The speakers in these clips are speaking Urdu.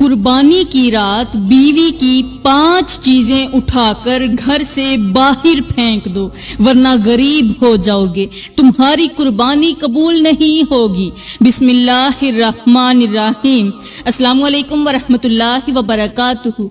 قربانی کی رات بیوی کی 5 چیزیں اٹھا کر گھر سے باہر پھینک دو ورنہ غریب ہو جاؤ گے، تمہاری قربانی قبول نہیں ہوگی۔ بسم اللہ الرحمن الرحیم۔ السلام علیکم ورحمۃ اللہ وبرکاتہ۔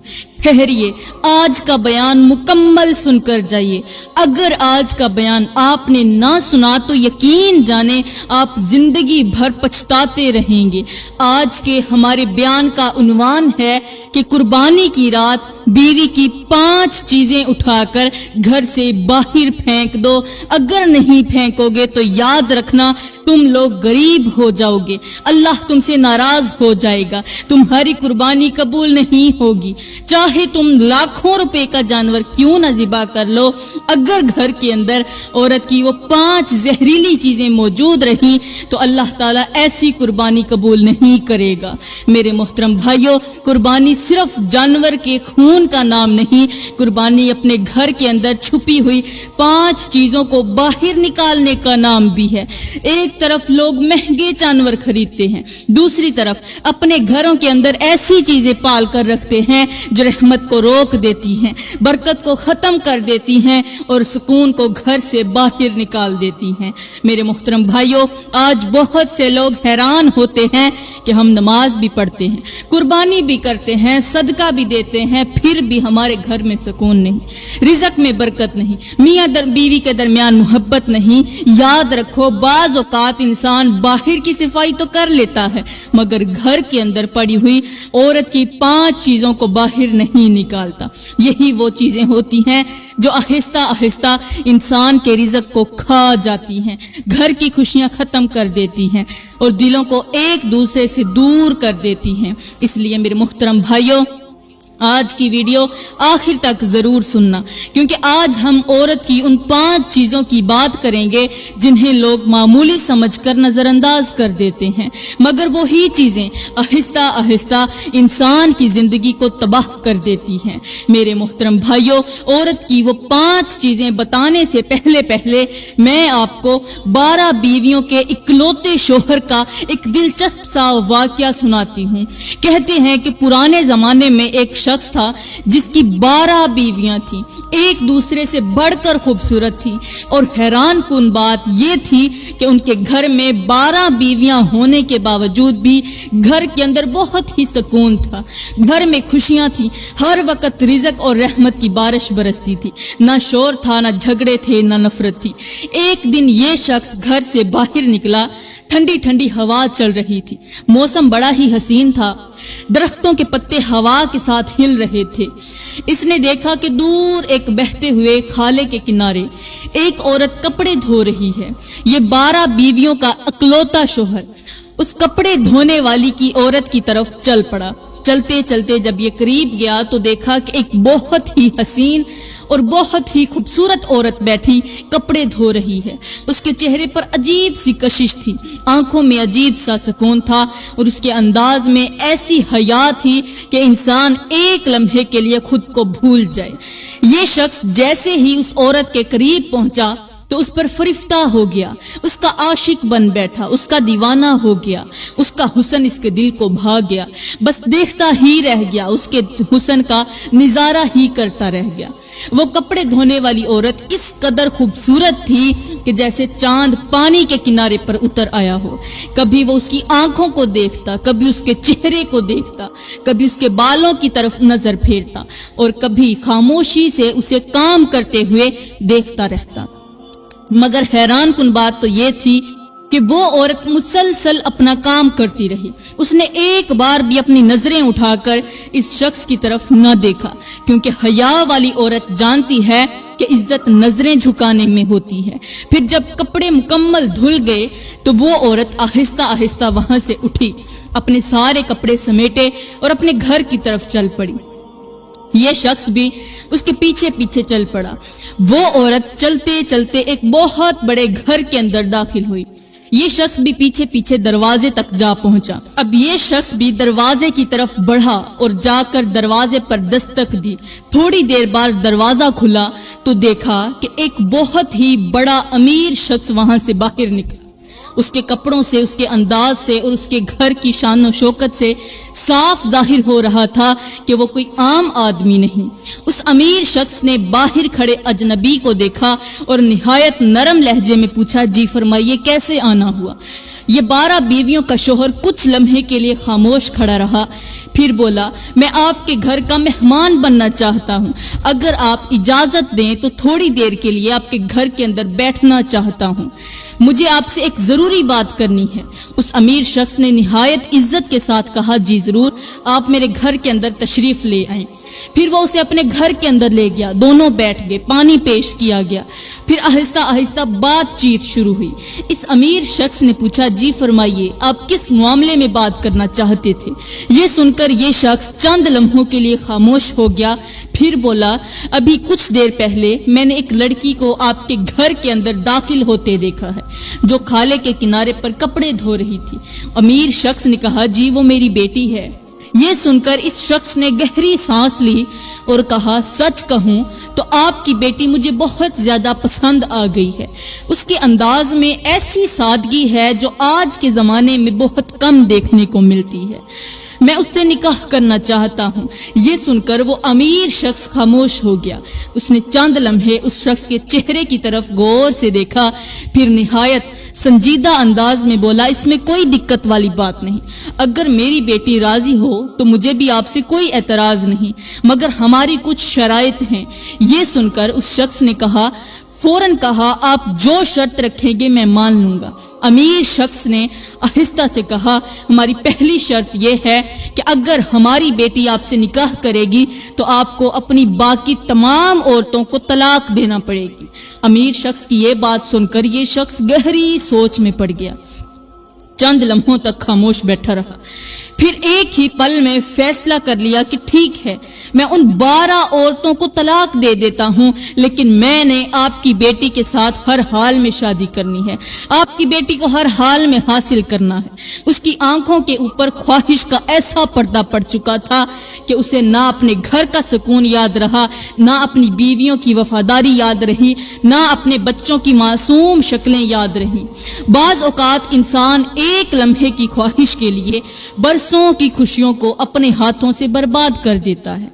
ٹھہریے، آج کا بیان مکمل سن کر جائیے۔ اگر آج کا بیان آپ نے نہ سنا تو یقین جانیں آپ زندگی بھر پچھتاتے رہیں گے۔ آج کے ہمارے بیان کا عنوان ہے کہ قربانی کی رات بیوی کی 5 چیزیں اٹھا کر گھر سے باہر پھینک دو۔ اگر نہیں پھینکو گے تو یاد رکھنا تم لوگ غریب ہو جاؤ گے، اللہ تم سے ناراض ہو جائے گا، تمہاری قربانی قبول نہیں ہوگی۔ چاہے تم لاکھوں روپے کا جانور کیوں نہ ذبح کر لو، اگر گھر کے اندر عورت کی وہ 5 زہریلی چیزیں موجود رہیں تو اللہ تعالیٰ ایسی قربانی قبول نہیں کرے گا۔ میرے محترم بھائیوں، قربانی صرف جانور کے خون کا نام نہیں، قربانی اپنے گھر کے اندر چھپی ہوئی 5 چیزوں کو باہر نکالنے کا نام بھی ہے۔ ایک طرف لوگ مہنگے جانور خریدتے ہیں، دوسری طرف اپنے گھروں کے اندر ایسی چیزیں پال کر رکھتے ہیں جو رحمت کو روک دیتی ہیں، برکت کو ختم کر دیتی ہیں اور سکون کو گھر سے باہر نکال دیتی ہیں۔ میرے محترم بھائیوں، آج بہت سے لوگ حیران ہوتے ہیں کہ ہم نماز بھی پڑھتے ہیں، قربانی بھی کرتے ہیں، صدقہ بھی دیتے ہیں، پھر بھی ہمارے گھر میں سکون نہیں، رزق میں برکت نہیں، میاں بیوی کے درمیان محبت نہیں۔ یاد رکھو، بعض اوقات انسان باہر کی صفائی تو کر لیتا ہے مگر گھر کے اندر پڑی ہوئی عورت کی 5 چیزوں کو باہر نہیں نکالتا۔ یہی وہ چیزیں ہوتی ہیں جو آہستہ آہستہ انسان کے رزق کو کھا جاتی ہیں، گھر کی خوشیاں ختم کر دیتی ہیں اور دلوں کو ایک دوسرے سے دور کر دیتی ہیں۔ اس لیے میرے محترم بھائیوں، آج کی ویڈیو آخر تک ضرور سننا، کیونکہ آج ہم عورت کی ان 5 چیزوں کی بات کریں گے جنہیں لوگ معمولی سمجھ کر نظر انداز کر دیتے ہیں، مگر وہی چیزیں آہستہ آہستہ انسان کی زندگی کو تباہ کر دیتی ہیں۔ میرے محترم بھائیوں، عورت کی وہ 5 چیزیں بتانے سے پہلے میں آپ کو 12 بیویوں کے اکلوتے شوہر کا ایک دلچسپ سا واقعہ سناتی ہوں۔ کہتے ہیں کہ پرانے زمانے میں ایک شخص تھا جس کی 12 بیویاں تھیں، ایک دوسرے سے بڑھ کر خوبصورت تھی، اور حیران کن بات یہ تھی کہ ان کے گھر میں 12 بیویاں ہونے کے باوجود بھی گھر کے اندر بہت ہی سکون تھا، گھر میں خوشیاں تھیں، ہر وقت رزق اور رحمت کی بارش برستی تھی، نہ شور تھا، نہ جھگڑے تھے، نہ نفرت تھی۔ ایک دن یہ شخص گھر سے باہر نکلا، ٹھنڈی ٹھنڈی ہوا چل رہی تھی، موسم بڑا ہی حسین تھا، درختوں کے پتے ہوا کے ساتھ ہل رہے تھے۔ اس نے دیکھا کہ دور ایک بہتے ہوئے کھالے کے کنارے ایک عورت کپڑے دھو رہی ہے۔ یہ 12 بیویوں کا اکلوتا شوہر اس کپڑے دھونے والی کی عورت کی طرف چل پڑا۔ چلتے چلتے جب یہ قریب گیا تو دیکھا کہ ایک بہت ہی حسین اور بہت ہی خوبصورت عورت بیٹھی کپڑے دھو رہی ہے۔ اس کے چہرے پر عجیب سی کشش تھی، آنکھوں میں عجیب سا سکون تھا اور اس کے انداز میں ایسی حیا تھی کہ انسان ایک لمحے کے لیے خود کو بھول جائے۔ یہ شخص جیسے ہی اس عورت کے قریب پہنچا تو اس پر فرفتہ ہو گیا، اس کا عاشق بن بیٹھا، اس کا دیوانہ ہو گیا، اس کا حسن اس کے دل کو بھا گیا، بس دیکھتا ہی رہ گیا، اس کے حسن کا نظارہ ہی کرتا رہ گیا۔ وہ کپڑے دھونے والی عورت اس قدر خوبصورت تھی کہ جیسے چاند پانی کے کنارے پر اتر آیا ہو۔ کبھی وہ اس کی آنکھوں کو دیکھتا، کبھی اس کے چہرے کو دیکھتا، کبھی اس کے بالوں کی طرف نظر پھیرتا اور کبھی خاموشی سے اسے کام کرتے ہوئے دیکھتا رہتا۔ مگر حیران کن بات تو یہ تھی کہ وہ عورت مسلسل اپنا کام کرتی رہی، اس نے ایک بار بھی اپنی نظریں اٹھا کر اس شخص کی طرف نہ دیکھا، کیونکہ حیا والی عورت جانتی ہے کہ عزت نظریں جھکانے میں ہوتی ہے۔ پھر جب کپڑے مکمل دھل گئے تو وہ عورت آہستہ آہستہ وہاں سے اٹھی، اپنے سارے کپڑے سمیٹے اور اپنے گھر کی طرف چل پڑی۔ یہ شخص بھی اس کے پیچھے پیچھے چل پڑا۔ وہ عورت چلتے چلتے ایک بہت بڑے گھر کے اندر داخل ہوئی، یہ شخص بھی پیچھے پیچھے دروازے تک جا پہنچا۔ اب یہ شخص بھی دروازے کی طرف بڑھا اور جا کر دروازے پر دستک دی۔ تھوڑی دیر بعد دروازہ کھلا تو دیکھا کہ ایک بہت ہی بڑا امیر شخص وہاں سے باہر نکلا۔ اس کے کپڑوں سے، اس کے انداز سے اور اس کے گھر کی شان و شوکت سے صاف ظاہر ہو رہا تھا کہ وہ کوئی عام آدمی نہیں۔ اس امیر شخص نے باہر کھڑے اجنبی کو دیکھا اور نہایت نرم لہجے میں پوچھا، جی فرمائیے کیسے آنا ہوا؟ یہ 12 بیویوں کا شوہر کچھ لمحے کے لیے خاموش کھڑا رہا، پھر بولا، میں آپ کے گھر کا مہمان بننا چاہتا ہوں، اگر آپ اجازت دیں تو تھوڑی دیر کے لیے آپ کے گھر کے اندر بیٹھنا چاہتا ہوں، مجھے آپ سے ایک ضروری بات کرنی ہے۔ اس امیر شخص نے نہایت عزت کے ساتھ کہا، جی ضرور، آپ میرے گھر کے اندر تشریف لے آئیں۔ پھر وہ اسے اپنے گھر کے اندر لے گیا، دونوں بیٹھ گئے، پانی پیش کیا گیا، پھر آہستہ آہستہ بات چیت شروع ہوئی۔ اس امیر شخص نے پوچھا، جی فرمائیے آپ کس معاملے میں بات کرنا چاہتے تھے؟ یہ سن کر یہ شخص چند لمحوں کے لیے خاموش ہو گیا، پھر بولا، ابھی کچھ دیر پہلے میں نے ایک لڑکی کو آپ کے گھر کے اندر داخل ہوتے دیکھا ہے، جو کھالے کے کنارے پر کپڑے دھو رہی تھی۔ امیر شخص نے کہا، جی وہ میری بیٹی ہے۔ یہ سن کر اس شخص نے گہری سانس لی اور کہا، سچ کہوں تو آپ کی بیٹی مجھے بہت زیادہ پسند آ گئی ہے۔ اس کے انداز میں ایسی سادگی ہے جو آج کے زمانے میں بہت کم دیکھنے کو ملتی ہے، میں اس سے نکاح کرنا چاہتا ہوں۔ یہ سن کر وہ امیر شخص خاموش ہو گیا۔ اس نے چند لمحے اس شخص کے چہرے کی طرف غور سے دیکھا، پھر نہایت سنجیدہ انداز میں بولا، اس میں کوئی دقت والی بات نہیں، اگر میری بیٹی راضی ہو تو مجھے بھی آپ سے کوئی اعتراض نہیں، مگر ہماری کچھ شرائط ہیں۔ یہ سن کر اس شخص نے فوراً کہا، آپ جو شرط رکھیں گے میں مان لوں گا۔ امیر شخص نے آہستہ سے کہا، ہماری پہلی شرط یہ ہے کہ اگر ہماری بیٹی آپ سے نکاح کرے گی تو آپ کو اپنی باقی تمام عورتوں کو طلاق دینا پڑے گی۔ امیر شخص کی یہ بات سن کر یہ شخص گہری سوچ میں پڑ گیا، چند لمحوں تک خاموش بیٹھا رہا، پھر ایک ہی پل میں فیصلہ کر لیا کہ ٹھیک ہے، میں ان 12 عورتوں کو طلاق دے دیتا ہوں، لیکن میں نے آپ کی بیٹی کے ساتھ ہر حال میں شادی کرنی ہے، آپ کی بیٹی کو ہر حال میں حاصل کرنا ہے۔ اس کی آنکھوں کے اوپر خواہش کا ایسا پردہ پڑ چکا تھا کہ اسے نہ اپنے گھر کا سکون یاد رہا، نہ اپنی بیویوں کی وفاداری یاد رہی، نہ اپنے بچوں کی معصوم شکلیں یاد رہیں۔ بعض اوقات انسان ایک لمحے کی خواہش کے لیے برسوں کی خوشیوں کو اپنے ہاتھوں سے برباد کر دیتا ہے۔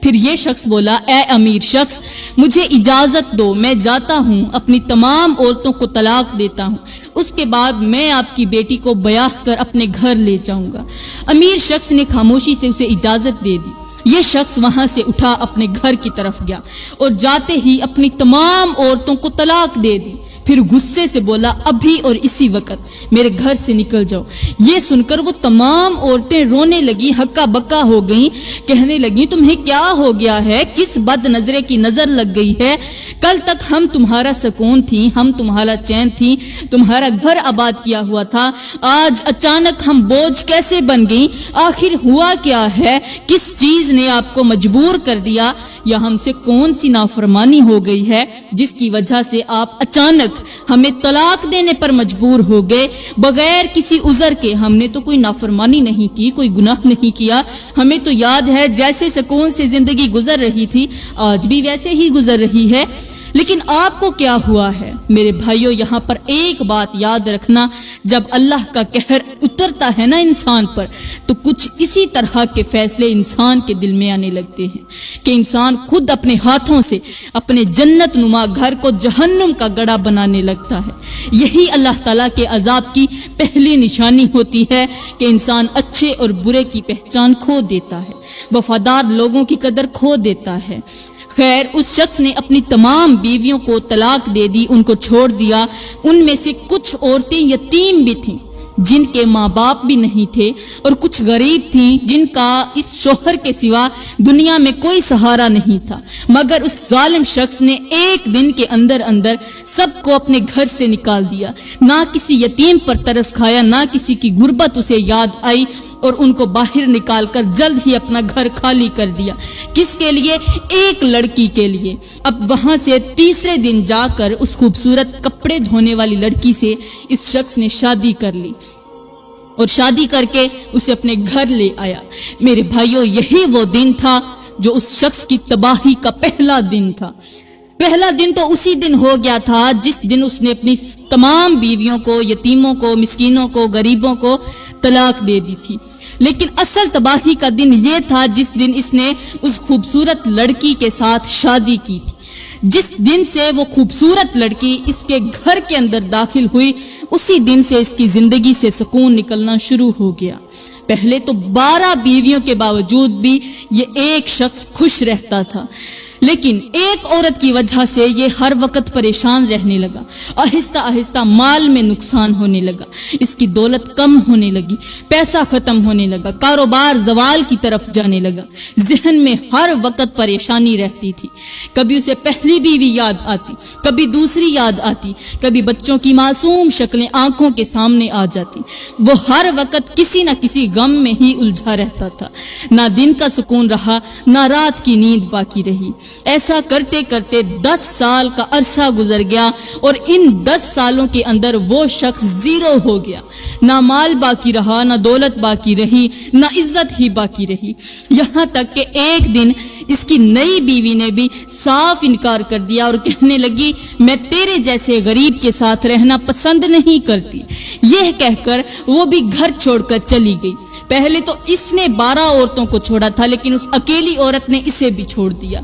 پھر یہ شخص بولا، اے امیر شخص، مجھے اجازت دو، میں جاتا ہوں، اپنی تمام عورتوں کو طلاق دیتا ہوں، اس کے بعد میں آپ کی بیٹی کو بیاہ کر اپنے گھر لے جاؤں گا۔ امیر شخص نے خاموشی سے اسے اجازت دے دی۔ یہ شخص وہاں سے اٹھا اپنے گھر کی طرف گیا اور جاتے ہی اپنی تمام عورتوں کو طلاق دے دی، پھر غصے سے بولا، ابھی اور اسی وقت میرے گھر سے نکل جاؤ۔ یہ سن کر وہ تمام عورتیں رونے لگی، ہکا بکا ہو گئیں، کہنے لگیں، تمہیں کیا ہو گیا ہے؟ کس بد نظرے کی نظر لگ گئی ہے؟ کل تک ہم تمہارا سکون تھی، ہم تمہارا چین تھی، تمہارا گھر آباد کیا ہوا تھا، آج اچانک ہم بوجھ کیسے بن گئیں؟ آخر ہوا کیا ہے؟ کس چیز نے آپ کو مجبور کر دیا، یا ہم سے کون سی نافرمانی ہو گئی ہے جس کی وجہ سے آپ اچانک ہمیں طلاق دینے پر مجبور ہو گئے بغیر کسی عذر کے؟ ہم نے تو کوئی نافرمانی نہیں کی، کوئی گناہ نہیں کیا، ہمیں تو یاد ہے جیسے سکون سے زندگی گزر رہی تھی آج بھی ویسے ہی گزر رہی ہے، لیکن آپ کو کیا ہوا ہے؟ میرے بھائیوں، یہاں پر ایک بات یاد رکھنا، جب اللہ کا قہر اترتا ہے نا انسان پر، تو کچھ اسی طرح کے فیصلے انسان کے دل میں آنے لگتے ہیں کہ انسان خود اپنے ہاتھوں سے اپنے جنت نما گھر کو جہنم کا گڑھا بنانے لگتا ہے۔ یہی اللہ تعالیٰ کے عذاب کی پہلی نشانی ہوتی ہے کہ انسان اچھے اور برے کی پہچان کھو دیتا ہے، وفادار لوگوں کی قدر کھو دیتا ہے۔ خیر، اس شخص نے اپنی تمام بیویوں کو طلاق دے دی، ان کو چھوڑ دیا۔ ان میں سے کچھ عورتیں یتیم بھی تھیں جن کے ماں باپ بھی نہیں تھے، اور کچھ غریب تھیں جن کا اس شوہر کے سوا دنیا میں کوئی سہارا نہیں تھا، مگر اس ظالم شخص نے ایک دن کے اندر سب کو اپنے گھر سے نکال دیا۔ نہ کسی یتیم پر ترس کھایا، نہ کسی کی غربت اسے یاد آئی، اور ان کو باہر نکال کر جلد ہی اپنا گھر خالی کر دیا۔ کس کے لیے؟ ایک لڑکی کے لیے۔ اب وہاں سے تیسرے دن جا کر اس خوبصورت کپڑے دھونے والی لڑکی سے اس شخص نے شادی کر لی اور شادی کر کے اسے اپنے گھر لے آیا۔ میرے بھائیوں، یہی وہ دن تھا جو اس شخص کی تباہی کا پہلا دن تھا۔ پہلا دن تو اسی دن ہو گیا تھا جس دن اس نے اپنی تمام بیویوں کو، یتیموں کو، مسکینوں کو، غریبوں کو طلاق دے دی تھی، لیکن اصل تباہی کا دن یہ تھا جس دن اس نے اس خوبصورت لڑکی کے ساتھ شادی کی تھی۔ جس دن سے وہ خوبصورت لڑکی اس کے گھر کے اندر داخل ہوئی، اسی دن سے اس کی زندگی سے سکون نکلنا شروع ہو گیا۔ پہلے تو 12 بیویوں کے باوجود بھی یہ ایک شخص خوش رہتا تھا، لیکن ایک عورت کی وجہ سے یہ ہر وقت پریشان رہنے لگا۔ آہستہ آہستہ مال میں نقصان ہونے لگا، اس کی دولت کم ہونے لگی، پیسہ ختم ہونے لگا، کاروبار زوال کی طرف جانے لگا، ذہن میں ہر وقت پریشانی رہتی تھی۔ کبھی اسے پہلی بیوی یاد آتی، کبھی دوسری یاد آتی، کبھی بچوں کی معصوم شکلیں آنکھوں کے سامنے آ جاتی۔ وہ ہر وقت کسی نہ کسی غم میں ہی الجھا رہتا تھا، نہ دن کا سکون رہا، نہ رات کی نیند باقی رہی۔ ایسا کرتے کرتے 10 سال کا عرصہ گزر گیا، اور ان 10 سالوں کے اندر وہ شخص زیرو ہو گیا۔ نہ مال باقی رہا، نہ دولت باقی رہی، نہ عزت ہی باقی رہی۔ یہاں تک کہ ایک دن اس کی نئی بیوی نے بھی صاف انکار کر دیا اور کہنے لگی، میں تیرے جیسے غریب کے ساتھ رہنا پسند نہیں کرتی۔ یہ کہہ کر وہ بھی گھر چھوڑ کر چلی گئی۔ پہلے تو اس نے 12 عورتوں کو چھوڑا تھا، لیکن اس اکیلی عورت نے اسے بھی چھوڑ دیا۔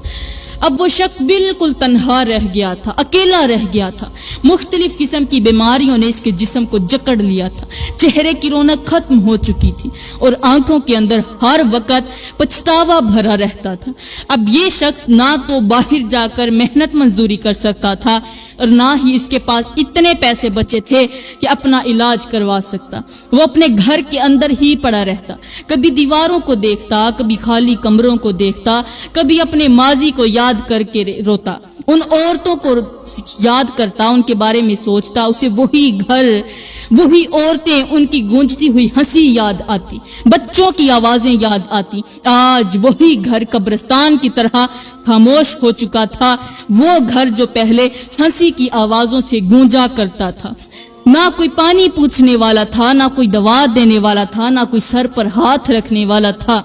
اب وہ شخص بالکل تنہا رہ گیا تھا، اکیلا رہ گیا تھا۔ مختلف قسم کی بیماریوں نے اس کے جسم کو جکڑ لیا تھا، چہرے کی رونق ختم ہو چکی تھی، اور آنکھوں کے اندر ہر وقت پچھتاوا بھرا رہتا تھا۔ اب یہ شخص نہ تو باہر جا کر محنت مزدوری کر سکتا تھا، اور نہ ہی اس کے پاس اتنے پیسے بچے تھے کہ اپنا علاج کروا سکتا۔ وہ اپنے گھر کے اندر ہی پڑا رہتا، کبھی دیواروں کو دیکھتا، کبھی خالی کمروں کو دیکھتا، کبھی اپنے ماضی کو یاد کر کے روتا، ان عورتوں کو یاد کرتا، ان کے بارے میں سوچتا۔ اسے وہی گھر، وہی عورتیں، ان کی گونجتی ہوئی ہنسی یاد آتی، بچوں کی آوازیں یاد آتی۔ آج وہی گھر قبرستان کی طرح خاموش ہو چکا تھا، وہ گھر جو پہلے ہنسی کی آوازوں سے گونجا کرتا تھا۔ نہ کوئی پانی پوچھنے والا تھا، نہ کوئی دوا دینے والا تھا، نہ کوئی سر پر ہاتھ رکھنے والا تھا۔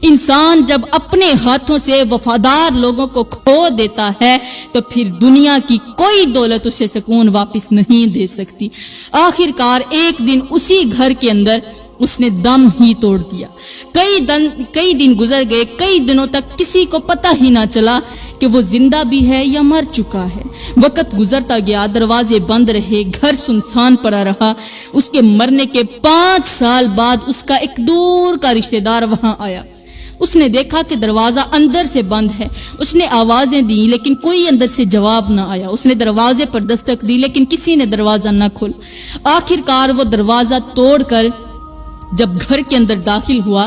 انسان جب اپنے ہاتھوں سے وفادار لوگوں کو کھو دیتا ہے تو پھر دنیا کی کوئی دولت اسے سکون واپس نہیں دے سکتی۔ آخر کار ایک دن اسی گھر کے اندر اس نے دم ہی توڑ دیا۔ کئی دن گزر گئے، کئی دنوں تک کسی کو پتہ ہی نہ چلا کہ وہ زندہ بھی ہے یا مر چکا ہے۔ وقت گزرتا گیا، دروازے بند رہے، گھر سنسان پڑا رہا۔ اس کے مرنے کے 5 سال بعد اس کا ایک دور کا رشتہ دار وہاں آیا۔ اس نے دیکھا کہ دروازہ اندر سے بند ہے۔ اس نے آوازیں دیں لیکن کوئی اندر سے جواب نہ آیا۔ اس نے دروازے پر دستک دی لیکن کسی نے دروازہ نہ کھولا۔ آخر کار وہ دروازہ توڑ کر جب گھر کے اندر داخل ہوا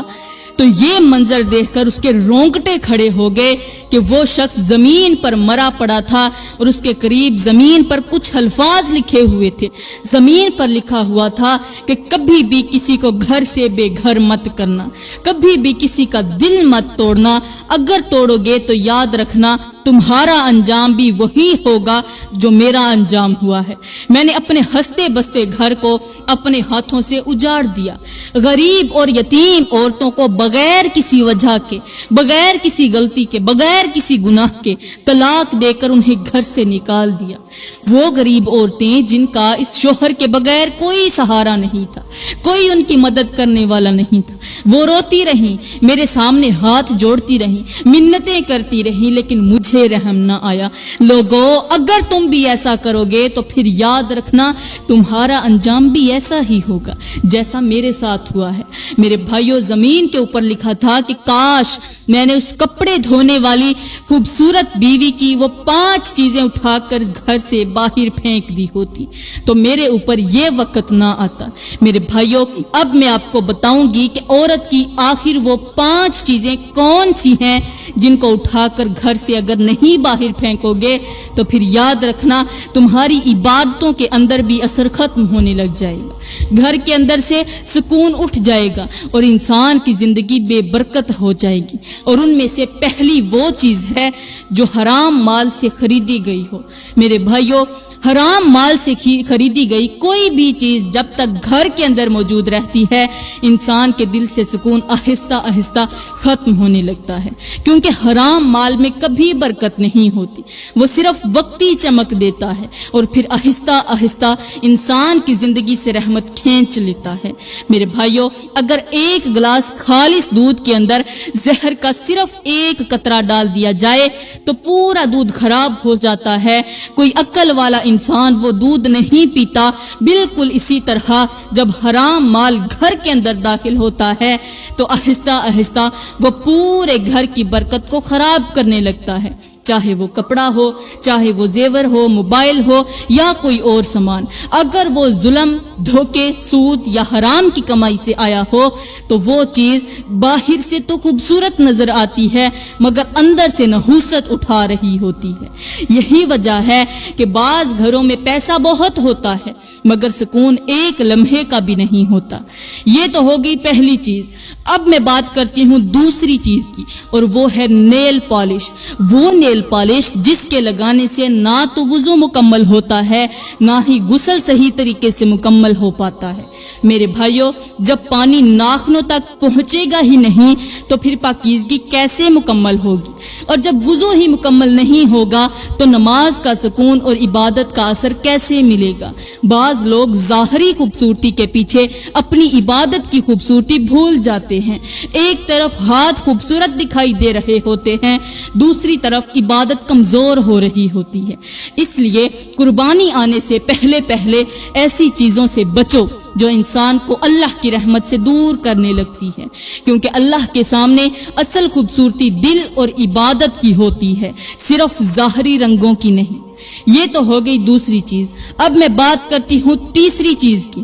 تو یہ منظر دیکھ کر اس کے رونگٹے کھڑے ہو گئے کہ وہ شخص زمین پر مرا پڑا تھا، اور اس کے قریب زمین پر کچھ الفاظ لکھے ہوئے تھے۔ زمین پر لکھا ہوا تھا کہ کبھی بھی کسی کو گھر سے بے گھر مت کرنا، کبھی بھی کسی کا دل مت توڑنا، اگر توڑو گے تو یاد رکھنا تمہارا انجام بھی وہی ہوگا جو میرا انجام ہوا ہے۔ میں نے اپنے ہنستے بستے گھر کو اپنے ہاتھوں سے اجاڑ دیا، غریب اور یتیم عورتوں کو بغیر کسی وجہ کے، بغیر کسی غلطی کے، بغیر کسی گناہ کے طلاق دے کر انہیں گھر سے نکال دیا۔ وہ غریب عورتیں جن کا اس شوہر کے بغیر کوئی سہارا نہیں تھا، کوئی ان کی مدد کرنے والا نہیں تھا، وہ روتی رہیں، میرے سامنے ہاتھ جوڑتی رہیں، منتیں کرتی رہیں، لیکن مجھے رحم نہ آیا۔ لوگوں، اگر تم بھی ایسا کرو گے تو پھر یاد رکھنا تمہارا انجام بھی ایسا ہی ہوگا جیسا میرے ساتھ ہوا ہے۔ میرے بھائیوں، زمین کے اوپر لکھا تھا کہ کاش میں نے اس کپڑے دھونے والی خوبصورت بیوی کی وہ 5 چیزیں اٹھا کر گھر سے باہر پھینک دی ہوتی تو میرے اوپر یہ وقت نہ آتا۔ میرے بھائیوں، اب میں آپ کو بتاؤں گی کہ عورت کی آخر وہ 5 چیزیں کون سی ہیں جن کو اٹھا کر گھر سے اگر نہیں باہر پھینکو گے تو پھر یاد رکھنا تمہاری عبادتوں کے اندر بھی اثر ختم ہونے لگ جائے گا۔ گھر کے اندر سے سکون اٹھ جائے گا اور انسان کی زندگی بے برکت ہو جائے گی۔ اور ان میں سے پہلی وہ چیز ہے جو حرام مال سے خریدی گئی ہو۔ میرے بھائیوں، حرام مال سے خریدی گئی کوئی بھی چیز جب تک گھر کے اندر موجود رہتی ہے، انسان کے دل سے سکون آہستہ آہستہ ختم ہونے لگتا ہے، کیونکہ حرام مال میں کبھی برکت نہیں ہوتی، وہ صرف وقتی چمک دیتا ہے اور پھر آہستہ آہستہ انسان کی زندگی سے رحمت کھینچ لیتا ہے۔ میرے بھائیوں، اگر ایک گلاس خالص دودھ کے اندر زہر کا صرف ایک قطرہ ڈال دیا جائے تو پورا دودھ خراب ہو جاتا ہے۔ کوئی عقل والا انسان وہ دودھ نہیں پیتا۔ بالکل اسی طرح جب حرام مال گھر کے اندر داخل ہوتا ہے تو آہستہ آہستہ وہ پورے گھر کی برکت کو خراب کرنے لگتا ہے، چاہے وہ کپڑا ہو، چاہے وہ زیور ہو، موبائل ہو یا کوئی اور سامان۔ اگر وہ ظلم، دھوکے، سود یا حرام کی کمائی سے آیا ہو تو وہ چیز باہر سے تو خوبصورت نظر آتی ہے مگر اندر سے نحوست اٹھا رہی ہوتی ہے۔ یہی وجہ ہے کہ بعض گھروں میں پیسہ بہت ہوتا ہے مگر سکون ایک لمحے کا بھی نہیں ہوتا۔ یہ تو ہو گئی پہلی چیز۔ اب میں بات کرتی ہوں دوسری چیز کی، اور وہ ہے نیل پالش۔ وہ نیل پالش جس کے لگانے سے نہ تو وضو مکمل ہوتا ہے نہ ہی غسل صحیح طریقے سے مکمل ہو پاتا ہے۔ میرے بھائیوں، جب پانی ناخنوں تک پہنچے گا ہی نہیں تو پھر پاکیزگی کیسے مکمل ہوگی؟ اور جب وضو ہی مکمل نہیں ہوگا تو نماز کا سکون اور عبادت کا اثر کیسے ملے گا؟ بعض لوگ ظاہری خوبصورتی کے پیچھے اپنی عبادت کی خوبصورتی بھول جاتے ہیں۔ ایک طرف ہاتھ خوبصورت دکھائی دے رہے ہوتے ہیں، دوسری طرف عبادت کمزور ہو رہی ہوتی ہے۔ اس لیے قربانی آنے سے پہلے ایسی چیزوں سے بچو جو انسان کو اللہ کی رحمت سے دور کرنے لگتی ہے، کیونکہ اللہ کے سامنے اصل خوبصورتی دل اور عبادت کی ہوتی ہے، صرف ظاہری رنگوں کی نہیں۔ یہ تو ہو گئی دوسری چیز۔ اب میں بات کرتی ہوں تیسری چیز کی،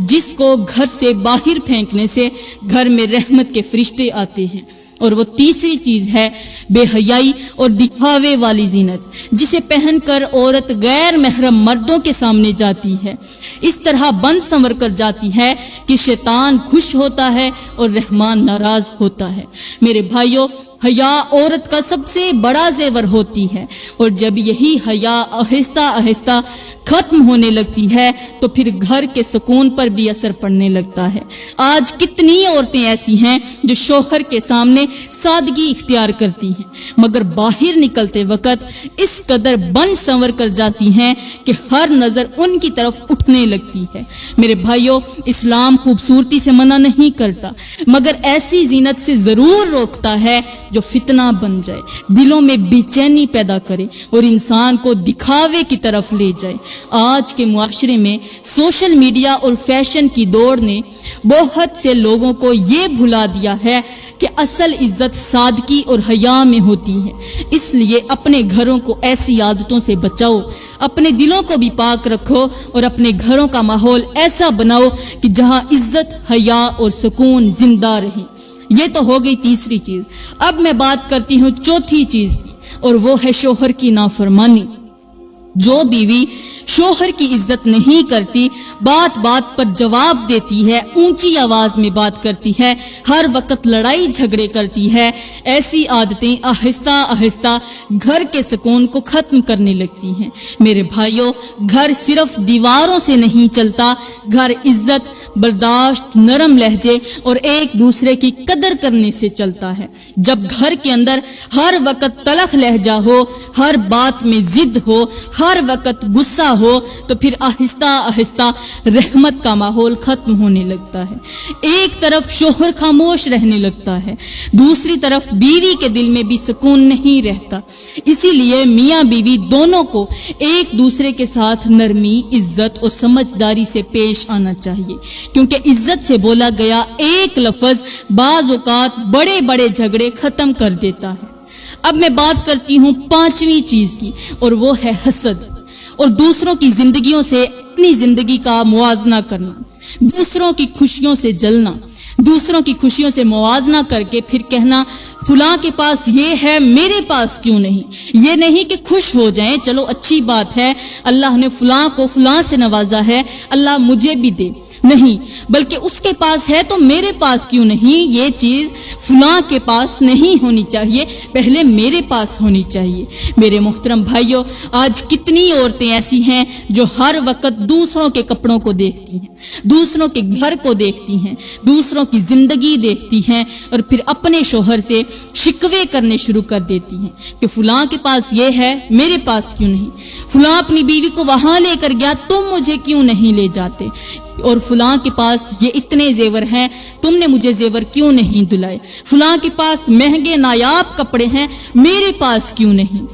جس کو گھر سے باہر پھینکنے سے گھر میں رحمت کے فرشتے آتے ہیں، اور وہ تیسری چیز ہے بے حیائی اور دکھاوے والی زینت، جسے پہن کر عورت غیر محرم مردوں کے سامنے جاتی ہے، اس طرح بن سنور کر جاتی ہے کہ شیطان خوش ہوتا ہے اور رحمان ناراض ہوتا ہے۔ میرے بھائیوں، حیا عورت کا سب سے بڑا زیور ہوتی ہے، اور جب یہی حیا آہستہ آہستہ ختم ہونے لگتی ہے تو پھر گھر کے سکون پر بھی اثر پڑنے لگتا ہے۔ آج کتنی عورتیں ایسی ہیں جو شوہر کے سامنے سادگی اختیار کرتی ہیں مگر باہر نکلتے وقت اس قدر بن سنور کر جاتی ہیں کہ ہر نظر ان کی طرف اٹھنے لگتی ہے۔ میرے بھائیوں، اسلام خوبصورتی سے منع نہیں کرتا مگر ایسی زینت سے ضرور روکتا ہے جو فتنہ بن جائے، دلوں میں بے چینی پیدا کرے اور انسان کو دکھاوے کی طرف لے جائے۔ آج کے معاشرے میں سوشل میڈیا اور فیشن کی دوڑ نے بہت سے لوگوں کو یہ بھلا دیا ہے کہ اصل عزت سادگی اور حیا میں ہوتی ہے۔ اس لیے اپنے گھروں کو ایسی عادتوں سے بچاؤ، اپنے دلوں کو بھی پاک رکھو اور اپنے گھروں کا ماحول ایسا بناؤ کہ جہاں عزت، حیا اور سکون زندہ رہے۔ یہ تو ہو گئی تیسری چیز۔ اب میں بات کرتی ہوں چوتھی چیز کی، اور وہ ہے شوہر کی نافرمانی۔ جو بیوی شوہر کی عزت نہیں کرتی، بات بات پر جواب دیتی ہے، اونچی آواز میں بات کرتی ہے، ہر وقت لڑائی جھگڑے کرتی ہے، ایسی عادتیں آہستہ آہستہ گھر کے سکون کو ختم کرنے لگتی ہیں۔ میرے بھائیوں، گھر صرف دیواروں سے نہیں چلتا، گھر عزت، برداشت، نرم لہجے اور ایک دوسرے کی قدر کرنے سے چلتا ہے۔ جب گھر کے اندر ہر وقت تلخ لہجہ ہو، ہر بات میں ضد ہو، ہر وقت غصہ ہو تو پھر آہستہ آہستہ رحمت کا ماحول ختم ہونے لگتا ہے۔ ایک طرف شوہر خاموش رہنے لگتا ہے، دوسری طرف بیوی کے دل میں بھی سکون نہیں رہتا۔ اسی لیے میاں بیوی دونوں کو ایک دوسرے کے ساتھ نرمی، عزت اور سمجھداری سے پیش آنا چاہیے، کیونکہ عزت سے بولا گیا ایک لفظ بعض اوقات بڑے بڑے جھگڑے ختم کر دیتا ہے۔ اب میں بات کرتی ہوں پانچویں چیز کی، اور وہ ہے حسد، اور دوسروں کی زندگیوں سے اپنی زندگی کا موازنہ کرنا، دوسروں کی خوشیوں سے جلنا، دوسروں کی خوشیوں سے موازنہ کر کے پھر کہنا فلاں کے پاس یہ ہے میرے پاس کیوں نہیں، یہ نہیں کہ خوش ہو جائیں چلو اچھی بات ہے اللہ نے فلاں کو فلاں سے نوازا ہے اللہ مجھے بھی دے، نہیں، بلکہ اس کے پاس ہے تو میرے پاس کیوں نہیں، یہ چیز فلاں کے پاس نہیں ہونی چاہیے، پہلے میرے پاس ہونی چاہیے۔ میرے محترم بھائیوں، آج کتنی عورتیں ایسی ہیں جو ہر وقت دوسروں کے کپڑوں کو دیکھتی ہیں، دوسروں کے گھر کو دیکھتی ہیں، دوسروں کی زندگی دیکھتی ہیں، اور پھر اپنے شوہر سے شکوے کرنے شروع کر دیتی ہیں کہ فلاں کے پاس یہ ہے میرے پاس کیوں نہیں، فلاں اپنی بیوی کو وہاں لے کر گیا تم مجھے کیوں نہیں لے جاتے، اور فلاں کے پاس یہ اتنے زیور ہیں تم نے مجھے زیور کیوں نہیں دلائے، فلاں کے پاس مہنگے نایاب کپڑے ہیں میرے پاس کیوں نہیں۔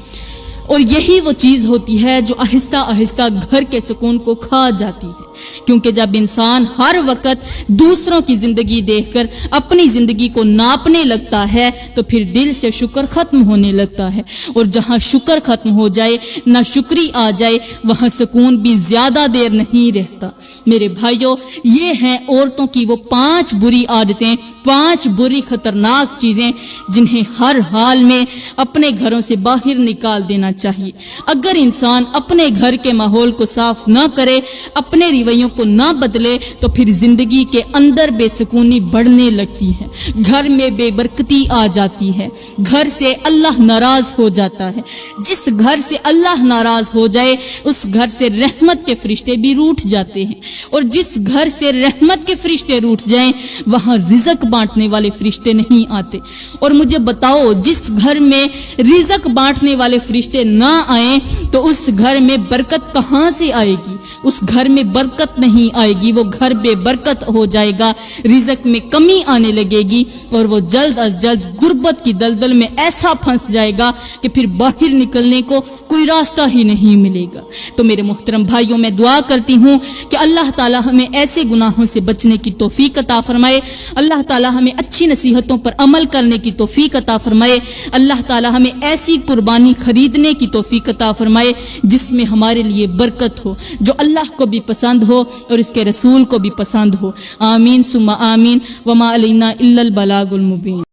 اور یہی وہ چیز ہوتی ہے جو آہستہ آہستہ گھر کے سکون کو کھا جاتی ہے، کیونکہ جب انسان ہر وقت دوسروں کی زندگی دیکھ کر اپنی زندگی کو ناپنے لگتا ہے تو پھر دل سے شکر ختم ہونے لگتا ہے، اور جہاں شکر ختم ہو جائے، نہ شکری آ جائے، وہاں سکون بھی زیادہ دیر نہیں رہتا۔ میرے بھائیوں، یہ ہیں عورتوں کی وہ 5 بری عادتیں، 5 بری خطرناک چیزیں جنہیں ہر حال میں اپنے گھروں سے باہر نکال دینا چاہیے۔ اگر انسان اپنے گھر کے ماحول کو صاف نہ کرے، اپنے رویوں کو نہ بدلے، تو پھر زندگی کے اندر بے سکونی بڑھنے لگتی ہے، گھر میں بے برکتی آ جاتی ہے، گھر سے اللہ ناراض ہو جاتا ہے۔ جس گھر سے اللہ ناراض ہو جائے اس گھر سے رحمت کے فرشتے بھی روٹھ جاتے ہیں، اور جس گھر سے رحمت کے فرشتے روٹھ جائیں وہاں رزق بانٹنے والے فرشتے نہیں آتے۔ اور مجھے بتاؤ، جس گھر میں رزق بانٹنے والے فرشتے نہ آئیں تو اس گھر میں برکت کہاں سے آئے گی؟ اس گھر میں برکت نہیں آئے گی، وہ گھر بے برکت ہو جائے گا، رزق میں کمی آنے لگے گی، اور وہ جلد از جلد غربت کی دلدل میں ایسا پھنس جائے گا کہ پھر باہر نکلنے کو کوئی راستہ ہی نہیں ملے گا۔ تو میرے محترم بھائیوں، میں دعا کرتی ہوں کہ اللہ تعالی ہمیں ایسے گناہوں سے بچنے کی توفیق عطا فرمائے، اللہ تعالی ہمیں اچھی نصیحتوں پر عمل کرنے کی توفیق عطا فرمائے، اللہ تعالی ہمیں ایسی قربانی خریدنے کی توفیق عطا فرمائے جس میں ہمارے لیے برکت ہو، جو اللہ کو بھی پسند ہو اور اس کے رسول کو بھی پسند ہو۔ آمین ثم آمین، وما علینا الا البلاغ المبین۔